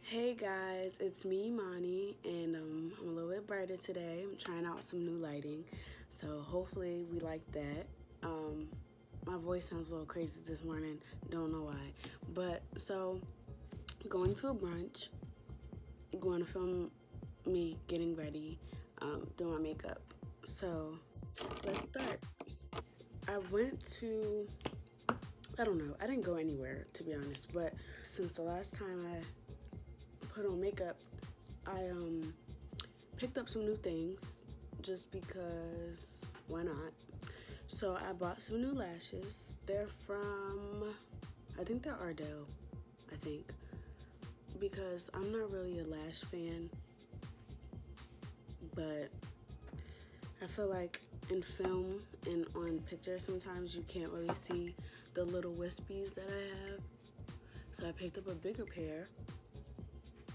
Hey guys, it's me, Imani, and I'm a little bit brighter today. I'm trying out some new lighting, so hopefully we like that. My voice sounds a little crazy this morning, don't know why. But, so, going to a brunch, going to film me getting ready, doing my makeup. So, let's start. I went to, I don't know, I didn't go anywhere, to be honest, but since the last time I put on makeup, I picked up some new things just because why not. So I bought some new lashes. They're from, I think they're Ardell, I think, because I'm not really a lash fan, but I feel like in film and on pictures sometimes you can't really see the little wispies that I have. So I picked up a bigger pair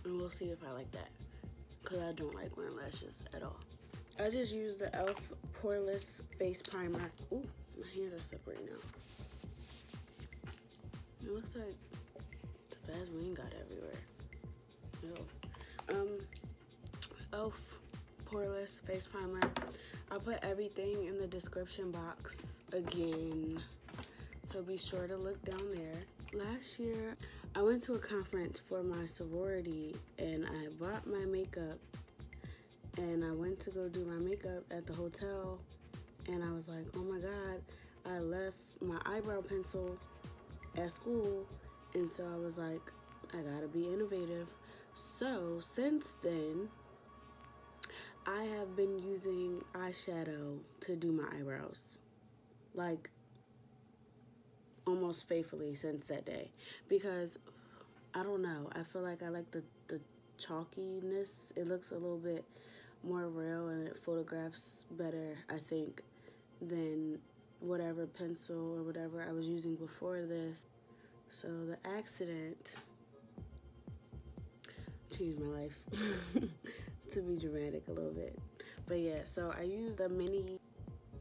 and we'll see if I like that, because I don't like wearing lashes at all. I just used the E.L.F. Poreless face primer. Ooh, my hands are slippery now. It looks like the Vaseline got everywhere. Ew. E.L.F. Poreless face primer. I'll put everything in the description box again, so be sure to look down there. Last year, I went to a conference for my sorority and I bought my makeup and I went to go do my makeup at the hotel and I was like, oh my god, I left my eyebrow pencil at school, and so I was like, I gotta be innovative. So since then, I have been using eyeshadow to do my eyebrows, like almost faithfully since that day, because I don't know, I feel like I like the chalkiness. It looks a little bit more real and it photographs better, I think, than whatever pencil or whatever I was using before this. So the accident changed my life to be dramatic a little bit. But yeah, so I used the mini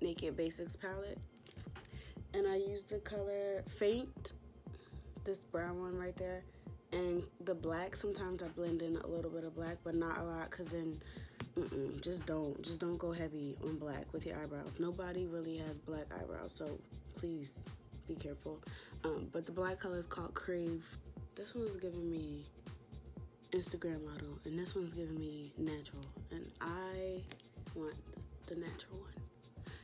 Naked Basics palette and I used the color Faint, this brown one right there, and the black. Sometimes I blend in a little bit of black, but not a lot, because then just don't go heavy on black with your eyebrows. Nobody really has black eyebrows, so please be careful. But the black color is called Crave. This one's giving me Instagram model, and this one's giving me natural, and I want the natural one.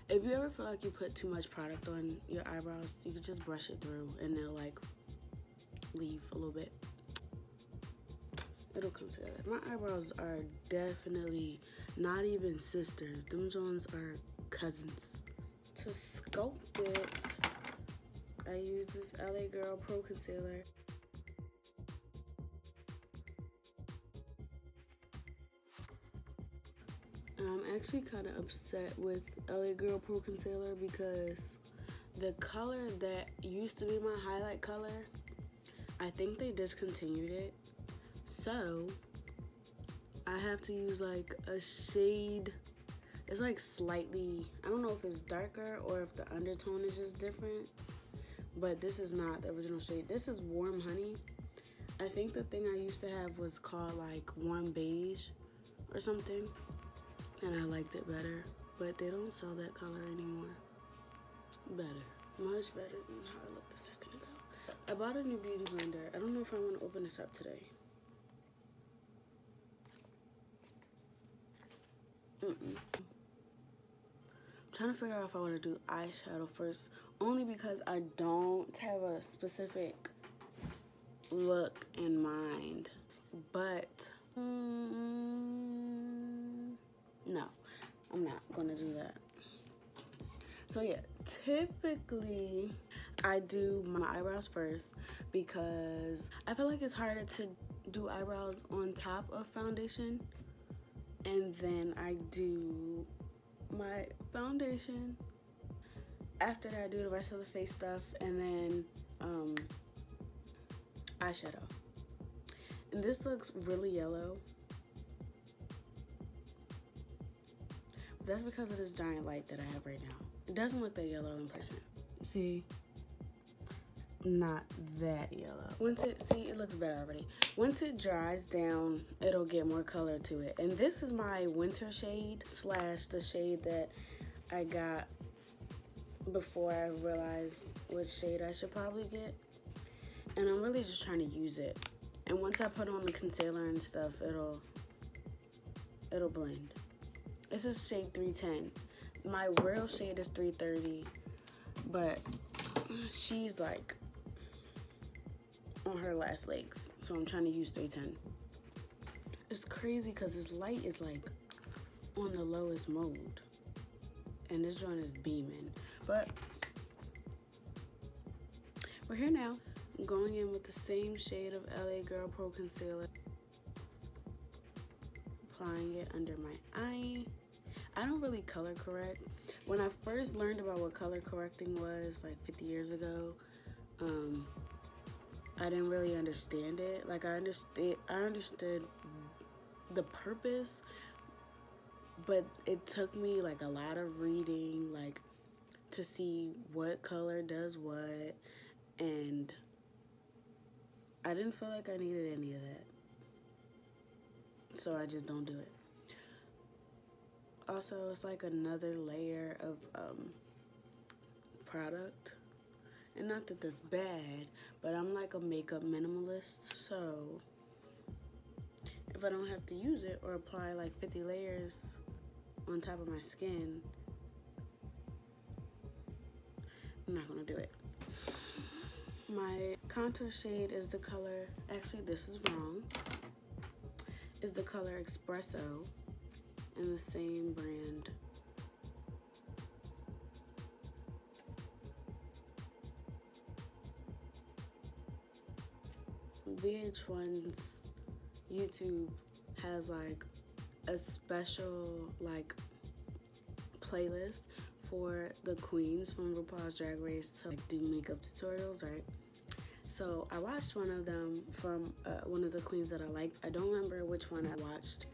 If you ever feel like you put too much product on your eyebrows, you can just brush it through and they'll like leave a little bit. It'll come together. My eyebrows are definitely not even sisters. Them Jones are cousins. To sculpt it, I use this LA Girl Pro Concealer. I'm actually kind of upset with LA Girl Pro Concealer because the color that used to be my highlight color, I think they discontinued it. So I have to use like a shade. It's like slightly, I don't know if it's darker or if the undertone is just different, but this is not the original shade. This is Warm Honey. I think the thing I used to have was called like Warm Beige or something, and I liked it better, but they don't sell that color anymore. Better, much better than how it looked a second ago. I bought a new beauty blender. I don't know if I want to open this up today. I'm trying to figure out if I want to do eyeshadow first, only because I don't have a specific look in mind, but no, I'm not gonna do that. So yeah, typically I do my eyebrows first because I feel like it's harder to do eyebrows on top of foundation, and then I do my foundation. After that, I do the rest of the face stuff, and then eyeshadow. And this looks really yellow. That's because of this giant light that I have right now. It doesn't look that yellow in person. See? not that yellow. Once it, see, it looks better already. Once it dries down, it'll get more color to it. And this is my winter shade slash the shade that I got before I realized which shade I should probably get. And I'm really just trying to use it. And once I put on the concealer and stuff, it'll blend. This is shade 310. My real shade is 330, but she's like on her last legs, so I'm trying to use 310. It's crazy because this light is like on the lowest mode, and this joint is beaming. But we're here now. I'm going in with the same shade of LA Girl Pro Concealer, applying it under my eye. I don't really color correct. When I first learned about what color correcting was like 50 years ago, I didn't really understand it. Like I understood the purpose, but it took me like a lot of reading, like to see what color does what, and I didn't feel like I needed any of that. So I just don't do it. Also, it's like another layer of product. And not that that's bad, but I'm like a makeup minimalist, so if I don't have to use it or apply like 50 layers on top of my skin, I'm not gonna do it. My contour shade is the color, actually this is wrong, is the color Espresso in the same brand. VH1's YouTube has like a special like playlist for the queens from RuPaul's Drag Race to like do makeup tutorials, right? So I watched one of them from one of the queens that I liked. I don't remember which one I watched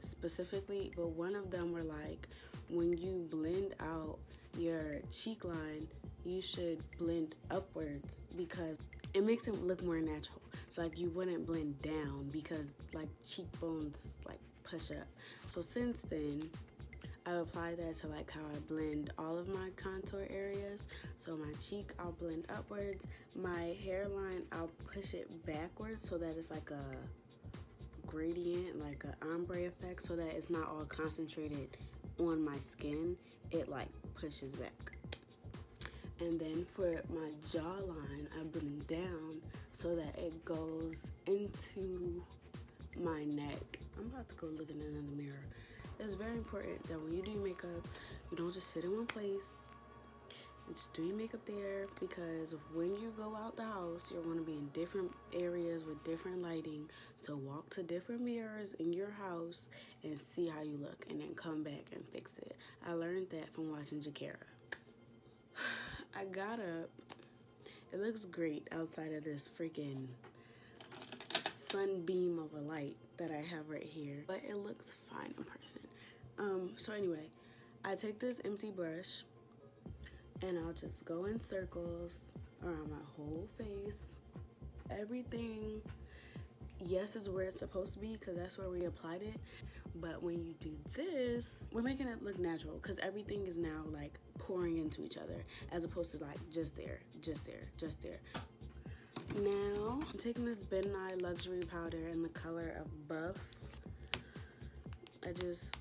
specifically, but one of them were like, when you blend out your cheek line, you should blend upwards because it makes it look more natural. It's like you wouldn't blend down because like cheekbones like push up. So since then, I've applied that to like how I blend all of my contour areas. So my cheek, I'll blend upwards. My hairline, I'll push it backwards so that it's like a gradient, like an ombre effect, so that it's not all concentrated on my skin. It like pushes back. And then for my jawline, I blend down so that it goes into my neck. I'm about to go look in another mirror. It's very important that when you do your makeup, you don't just sit in one place and just do your makeup there, because when you go out the house, you're going to be in different areas with different lighting. So walk to different mirrors in your house and see how you look, and then come back and fix it. I learned that from watching Jakara. I got up. It looks great outside of this freaking sunbeam of a light that I have right here, but it looks fine in person. So anyway, I take this empty brush and I'll just go in circles around my whole face. Everything, yes, is where it's supposed to be because that's where we applied it. But when you do this, we're making it look natural because everything is now like pouring into each other as opposed to like just there, just there, just there. Now, I'm taking this Nye Luxury Powder in the color of Buff. I just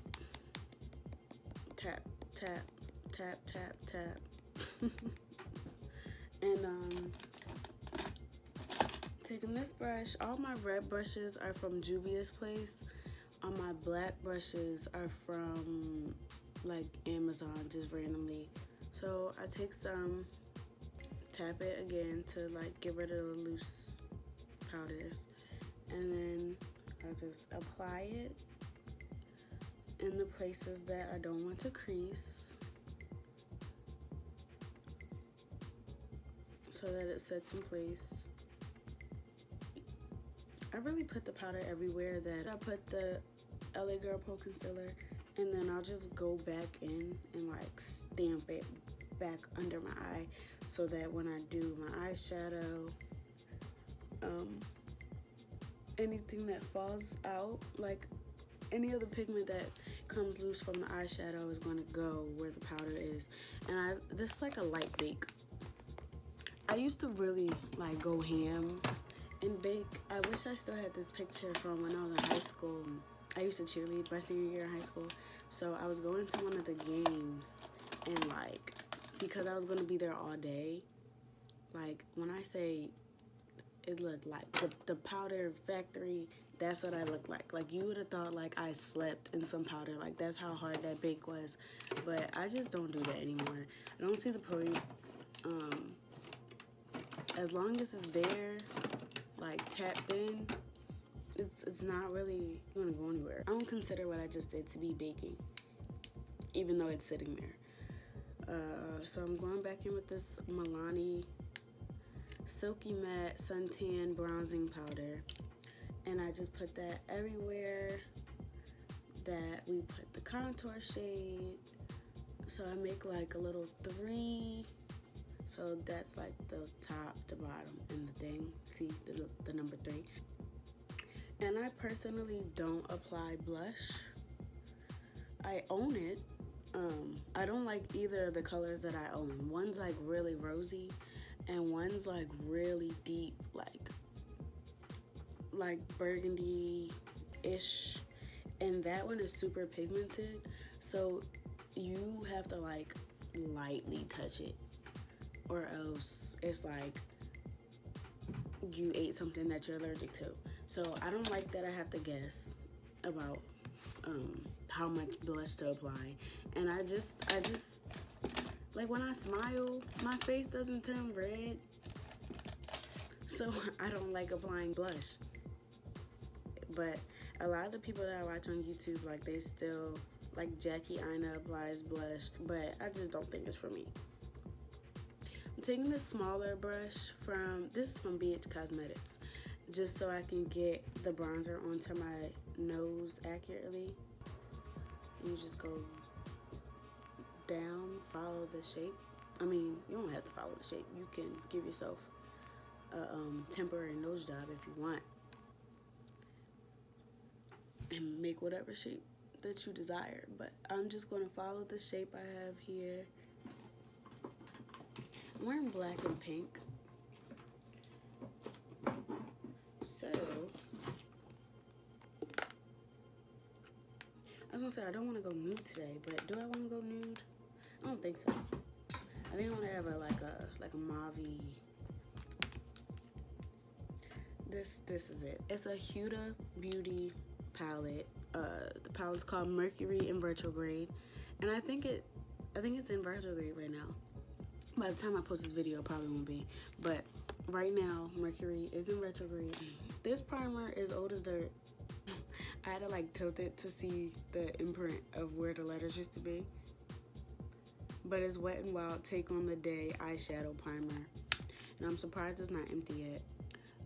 tap, tap, tap, tap, tap. And taking this brush, all my red brushes are from JUVIA'S place. All my black brushes are from like Amazon, just randomly. So I take some, tap it again to like get rid of the loose powders, and then I'll just apply it in the places that I don't want to crease so that it sets in place. I really put the powder everywhere that I put the LA Girl Pro Concealer, and then I'll just go back in and like stamp it back under my eye so that when I do my eyeshadow, anything that falls out, like any of the pigment that comes loose from the eyeshadow is going to go where the powder is. And this is like a light bake. I used to really like go ham and bake. I wish I still had this picture from when I was in high school. I used to cheerlead my senior year in high school, so I was going to one of the games, and like, because I was going to be there all day, like when I say it looked like the powder factory, that's what I looked like. Like you would have thought like I slept in some powder. Like that's how hard that bake was. But I just don't do that anymore. I don't see the point. As long as it's there, like tapped in, it's not really gonna go anywhere. I don't consider what I just did to be baking, even though it's sitting there. So I'm going back in with this Milani Silky Matte Suntan Bronzing Powder. And I just put that everywhere that we put the contour shade. So I make like a little 3. So that's like the top, the bottom, and the thing. See the number 3. And I personally don't apply blush. I own it. I don't like either of the colors that I own. One's like really rosy, and one's like really deep, like burgundy-ish, and that one is super pigmented, so you have to like lightly touch it, or else it's like you ate something that you're allergic to. So I don't like that I have to guess about how much blush to apply. And I just like when I smile, my face doesn't turn red, so I don't like applying blush. But a lot of the people that I watch on YouTube, like they still, like Jackie Aina applies blush, but I just don't think it's for me. I'm taking this smaller brush this is from BH Cosmetics, just so I can get the bronzer onto my nose accurately. You just go down, follow the shape. I mean, you don't have to follow the shape. You can give yourself a temporary nose job if you want, and make whatever shape that you desire. But I'm just going to follow the shape I have here. I'm wearing black and pink. So, I was going to say I don't want to go nude today, but do I want to go nude? I don't think so. I think I want to have a mauve-y. This is it. It's a HUDA beauty palette. The palette's called Mercury in Retrograde, and I think it's in Retrograde right now. By the time I post this video, it probably won't be, but right now Mercury is in Retrograde. This primer is old as dirt. I had to like tilt it to see the imprint of where the letters used to be. But it's Wet n Wild Take on the Day eyeshadow primer, and I'm surprised it's not empty yet.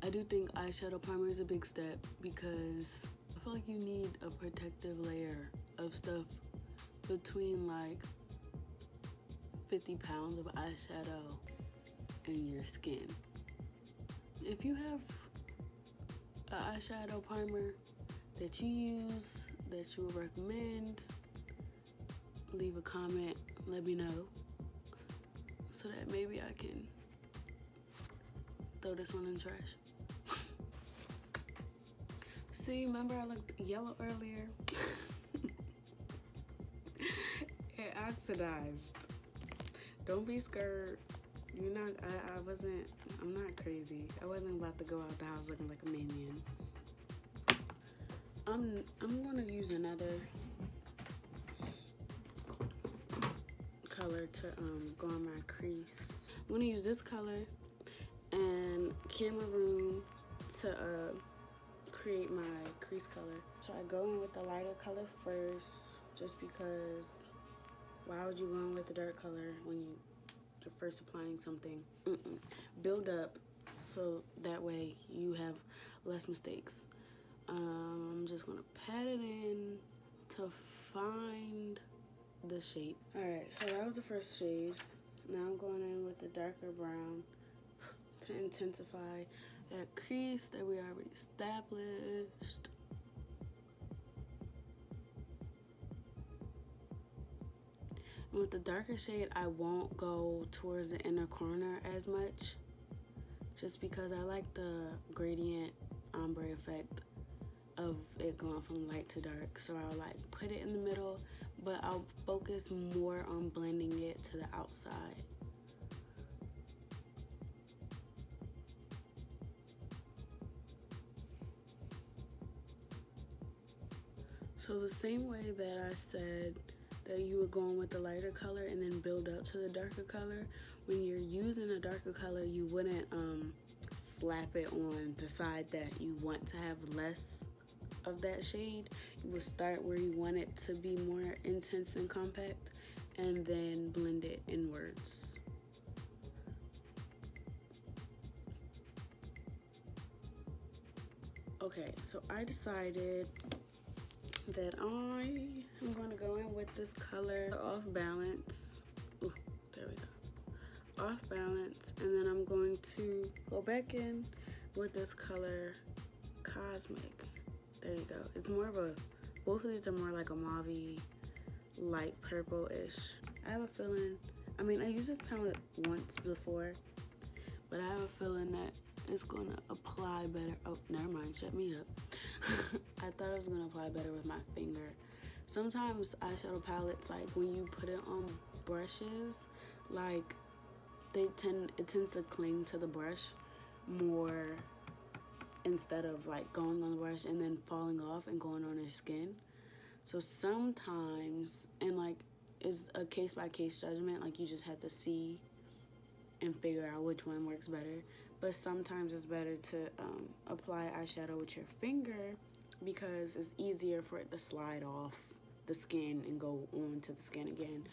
I do think eyeshadow primer is a big step because I feel like you need a protective layer of stuff between like 50 pounds of eyeshadow and your skin. If you have an eyeshadow primer that you use, that you would recommend, leave a comment, let me know, so that maybe I can throw this one in the trash. See, remember I looked yellow earlier? It oxidized. Don't be scared. You're not, I'm not crazy. I wasn't about to go out the house looking like a minion. I'm gonna use another color to go on my crease. I'm gonna use this color and Cameroon to create my crease color. So I go in with the lighter color first, just because why would you go in with the dark color when you're first applying something? Build up so that way you have less mistakes. I'm just gonna pat it in to find the shape. Alright, so that was the first shade. Now I'm going in with the darker brown to intensify that crease that we already established. And with the darker shade, I won't go towards the inner corner as much, just because I like the gradient ombre effect of it going from light to dark. So I'll like put it in the middle, but I'll focus more on blending it to the outside. So the same way that I said that you would go in with the lighter color and then build up to the darker color, when you're using a darker color, you wouldn't slap it on the side that you want to have less of that shade. You would start where you want it to be more intense and compact, and then blend it inwards. Okay, so I decided that I am going to go in with this color Off Balance. Ooh, there we go. Off Balance, and then I'm going to go back in with this color Cosmic. There you go. It's more of a, both of these are more like a mauve-y, light purple-ish. I have a feeling, I mean, I used this palette once before, but I have a feeling that it's gonna apply better. Oh, never mind, shut me up. I thought it was gonna apply better with my finger. Sometimes eyeshadow palettes, like when you put it on brushes, like it tends to cling to the brush more instead of like going on the brush and then falling off and going on your skin. So sometimes, and like it's a case by case judgment, like you just have to see and figure out which one works better. But sometimes it's better to apply eyeshadow with your finger because it's easier for it to slide off the skin and go on to the skin again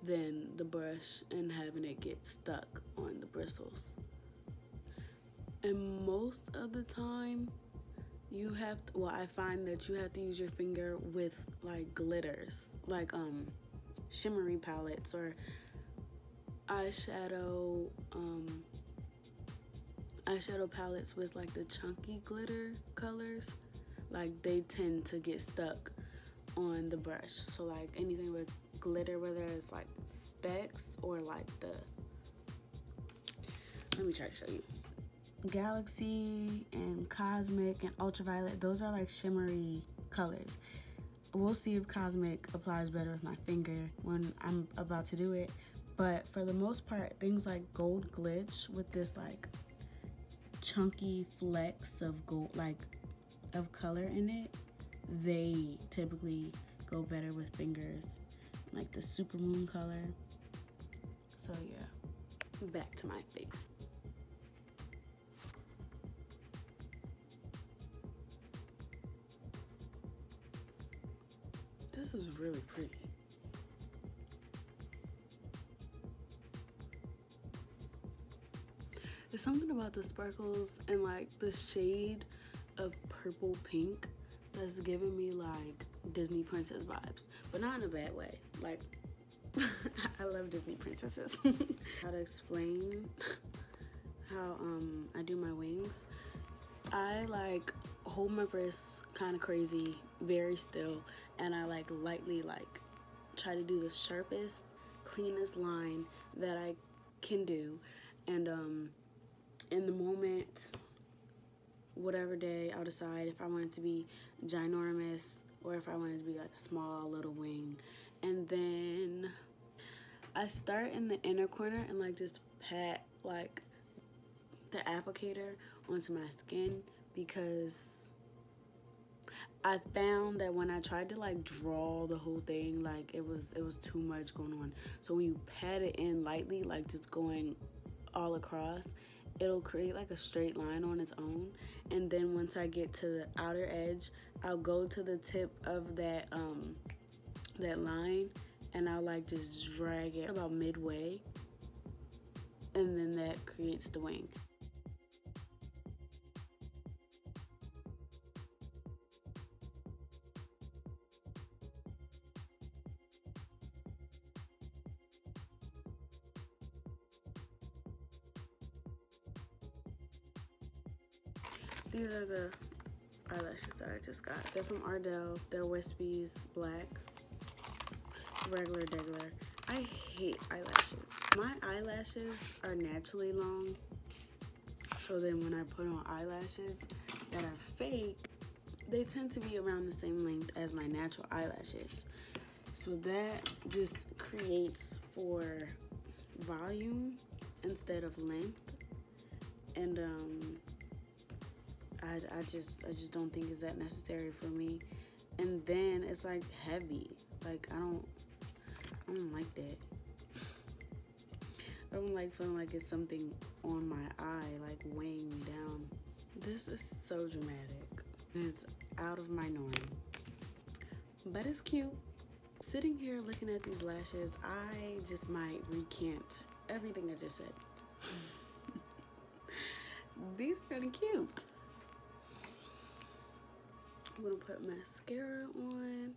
than the brush and having it get stuck on the bristles. And most of the time, you have to, well, I find that you have to use your finger with like glitters, like shimmery palettes or eyeshadow palettes with like the chunky glitter colors. Like they tend to get stuck on the brush. So like anything with glitter, whether it's like specks or like the, let me try to show you. Galaxy and Cosmic and Ultraviolet, those are like shimmery colors. We'll see if Cosmic applies better with my finger when I'm about to do it. But for the most part, things like Gold Glitch with this like chunky flecks of gold, like of color in it, they typically go better with fingers, like the Supermoon color. So yeah, back to my face. This is really pretty. There's something about the sparkles and like the shade of purple pink that's giving me like Disney princess vibes, but not in a bad way. Like, I love Disney princesses. How to explain how I do my wings. I like hold my wrists kind of crazy, very still, and I like lightly like try to do the sharpest, cleanest line that I can do. And in the moment, whatever day, I'll decide if I want it to be ginormous or if I want it to be like a small little wing. And then I start in the inner corner and like just pat like the applicator onto my skin, because I found that when I tried to like draw the whole thing, like it was too much going on. So when you pat it in lightly, like just going all across, it'll create like a straight line on its own. And then once I get to the outer edge, I'll go to the tip of that that line and I'll like just drag it about midway, and then that creates the wing. These are the eyelashes that I just got. They're from Ardell. They're Wispies, black, regular. I hate eyelashes. My eyelashes are naturally long, so then when I put on eyelashes that are fake, they tend to be around the same length as my natural eyelashes. So that just creates for volume instead of length, and I just don't think it's that necessary for me. And then it's like heavy. Like I don't like that. I don't like feeling like it's something on my eye, like weighing me down. This is so dramatic. It's out of my norm, but it's cute. Sitting here looking at these lashes, I just might recant everything I just said. These are kind of cute. I'm gonna put mascara on.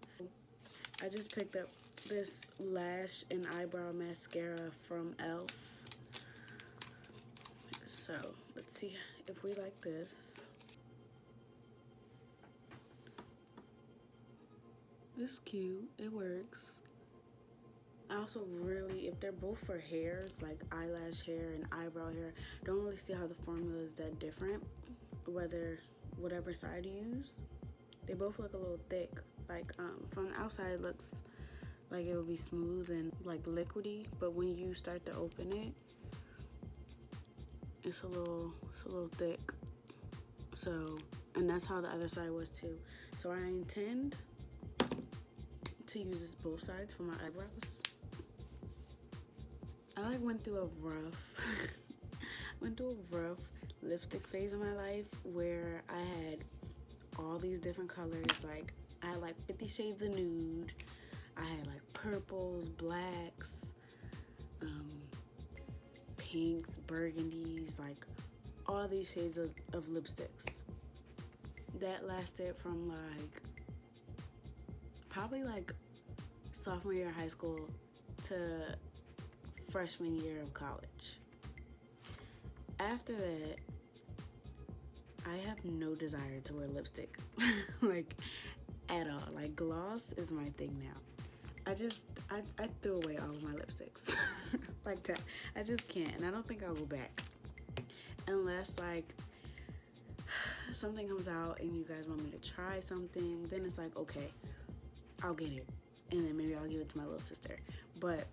I just picked up this lash and eyebrow mascara from E.L.F. So let's see if we like this. It's cute, it works. I also really, if they're both for hairs, like eyelash hair and eyebrow hair, don't really see how the formula is that different, whatever side you use. They both look a little thick. Like from the outside it looks like it would be smooth and like liquidy, but when you start to open it, it's a little thick. So, and that's how the other side was too. So I intend to use this both sides for my eyebrows. I like went through a rough lipstick phase in my life where I had all these different colors. Like I had like 50 shades of nude. I had like purples, blacks, pinks, burgundies, like all these shades of lipsticks. That lasted from like probably like sophomore year of high school to freshman year of college. After that, I have no desire to wear lipstick, like at all. Like gloss is my thing now. I threw away all of my lipsticks like that. I just can't, and I don't think I'll go back unless like something comes out and you guys want me to try something. Then it's like, okay, I'll get it, and then maybe I'll give it to my little sister. But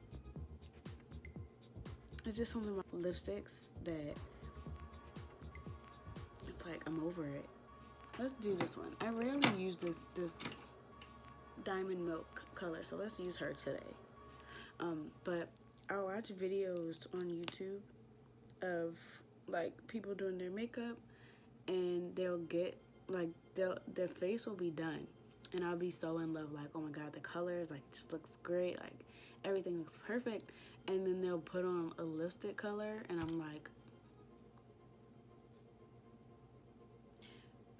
it's just something about lipsticks that it's like I'm over it. Let's do this one. I rarely use this diamond milk color, so let's use her today. But I watch videos on YouTube of like people doing their makeup, and they'll get like their face will be done, and I'll be so in love, like, oh my god, the colors, like, it just looks great, like everything looks perfect. And then they'll put on a lipstick color and I'm like,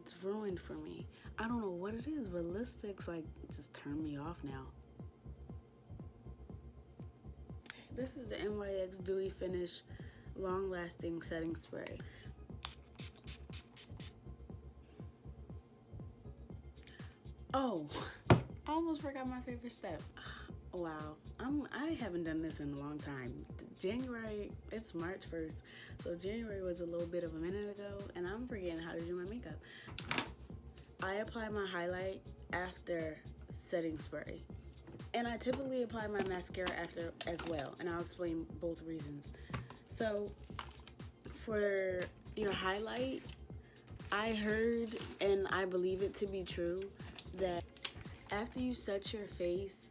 it's ruined for me. I don't know what it is, but lipsticks like just turn me off now. This is the NYX Dewy Finish Long Lasting Setting Spray. Oh, I almost forgot my favorite step. Wow, I haven't done this in a long time. January, it's March 1st, so January was a little bit of a minute ago, and I'm forgetting how to do my makeup. I apply my highlight after setting spray, and I typically apply my mascara after as well, and I'll explain both reasons. So for your highlight, I heard, and I believe it to be true, that after you set your face,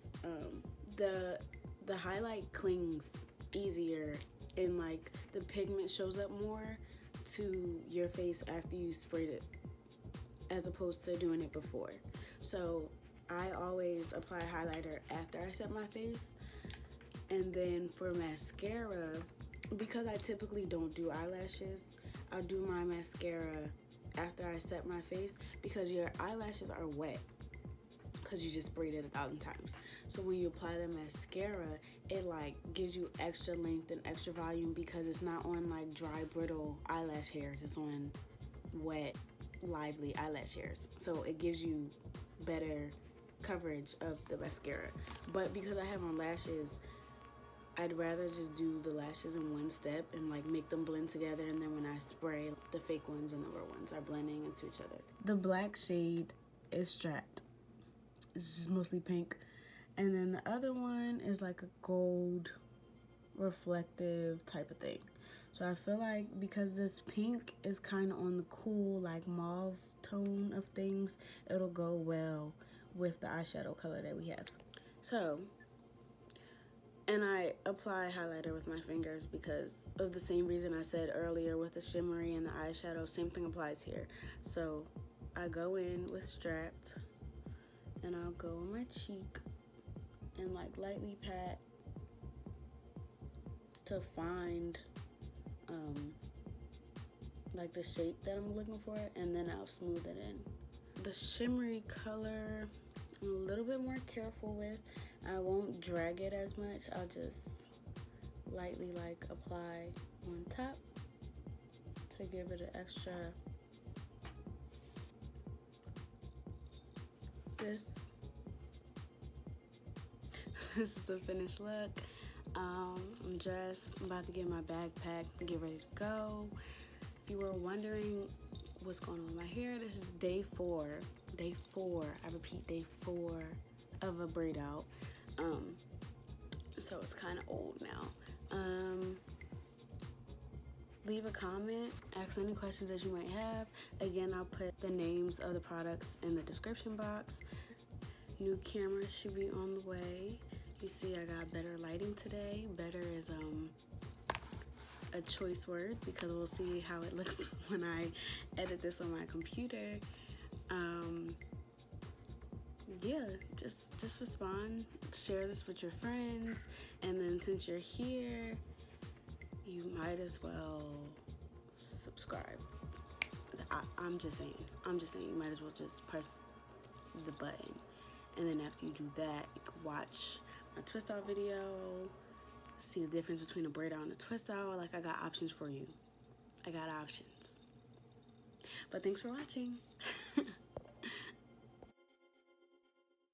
the highlight clings easier, and like the pigment shows up more to your face after you sprayed it as opposed to doing it before. So I always apply highlighter after I set my face. And then for mascara, because I typically don't do eyelashes, I'll do my mascara after I set my face, because your eyelashes are wet because you just sprayed it 1,000 times. So when you apply the mascara, it like gives you extra length and extra volume because it's not on like dry, brittle eyelash hairs. It's on wet, lively eyelash hairs, so it gives you better coverage of the mascara. But because I have on lashes, I'd rather just do the lashes in one step and like make them blend together, and then when I spray, the fake ones and the real ones are blending into each other. The black shade is Strapped. It's just mostly pink. And then the other one is like a gold reflective type of thing. So I feel like because this pink is kind of on the cool like mauve tone of things, it'll go well with the eyeshadow color that we have. So, and I apply highlighter with my fingers because of the same reason I said earlier with the shimmery and the eyeshadow, same thing applies here. So I go in with Strapped and I'll go on my cheek and like lightly pat to find like the shape that I'm looking for, and then I'll smooth it in. The shimmery color, I'm a little bit more careful with. I won't drag it as much. I'll just lightly like apply on top to give it an extra. This is the finished look. I'm dressed. I'm about to get my bag packed and get ready to go. If you were wondering what's going on with my hair, this is day 4. Day 4. I repeat, day 4 of a braid out. So it's kind of old now. Leave a comment. Ask any questions that you might have. Again, I'll put the names of the products in the description box. New camera should be on the way. You see I got better lighting today. Better is a choice word because we'll see how it looks when I edit this on my computer. Yeah, just respond, share this with your friends, and then since you're here, you might as well subscribe. I'm just saying you might as well just press the button, and then after you do that, you can watch my twist out video, see the difference between a braid out and a twist out. Like, I got options for you. I got options. But thanks for watching.